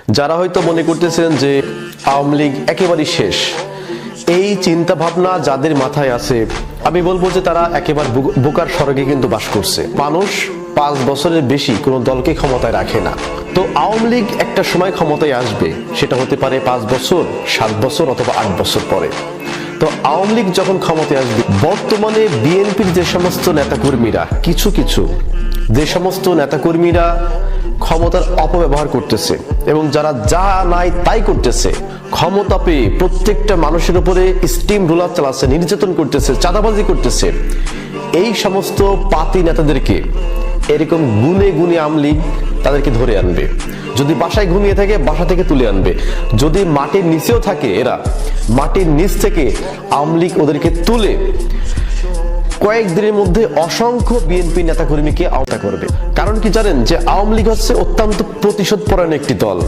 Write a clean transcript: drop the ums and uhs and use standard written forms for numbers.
যারা হয়তো মনে করতেছেন যে আওয়ামী লীগ একেবারেই শেষ, এই চিন্তা ভাবনা যাদের মাথায় আছে, আমি বলবো যে তারা একেবারে বোকার স্বর্গে কিন্তু বাস করছে। মানুষ 5 বছরের বেশি কোনো দলকে ক্ষমতায় রাখে না। তো আওয়ামী লীগ একটা সময় ক্ষমতায় আসবে, সেটা হতে পারে 5 বছর, 7 বছর অথবা 8 বছর পরে। তো আওয়ামী লীগ যখন ক্ষমতায় আসবে, বর্তমানে বিএনপির যে সমস্ত নেতাকর্মীরা, কিছু যে সমস্ত নেতাকর্মীরা ক্ষমতার অপব্যবহার করতেছে এবং যারা যা নাই তাই করতেছে, ক্ষমতা পেয়ে প্রত্যেকটা মানুষের উপরে স্টিম রোলার চালাচ্ছে, নির্যাতন করতেছে, চাঁদাবাজি করতেছে, এই সমস্ত পাতি নেতাদেরকে এরকম গুনে গুনে আওয়ামী লীগ তাদেরকে ধরে আনবে। যদি বাসায় ঘুমিয়ে থাকে, বাসা থেকে তুলে আনবে। যদি মাটির নিচেও থাকে, এরা মাটির নিচ থেকে আওয়ামী লীগ ওদেরকে তুলে কয়েকদিনের মধ্যে অসংখ্য বিএনপি নেতাকর্মীকে আওতা করবে। কারণ কি জানেন, যে আওয়ামী লীগ হচ্ছে অত্যন্ত প্রতিশোধ পরায়ণ একটি দল।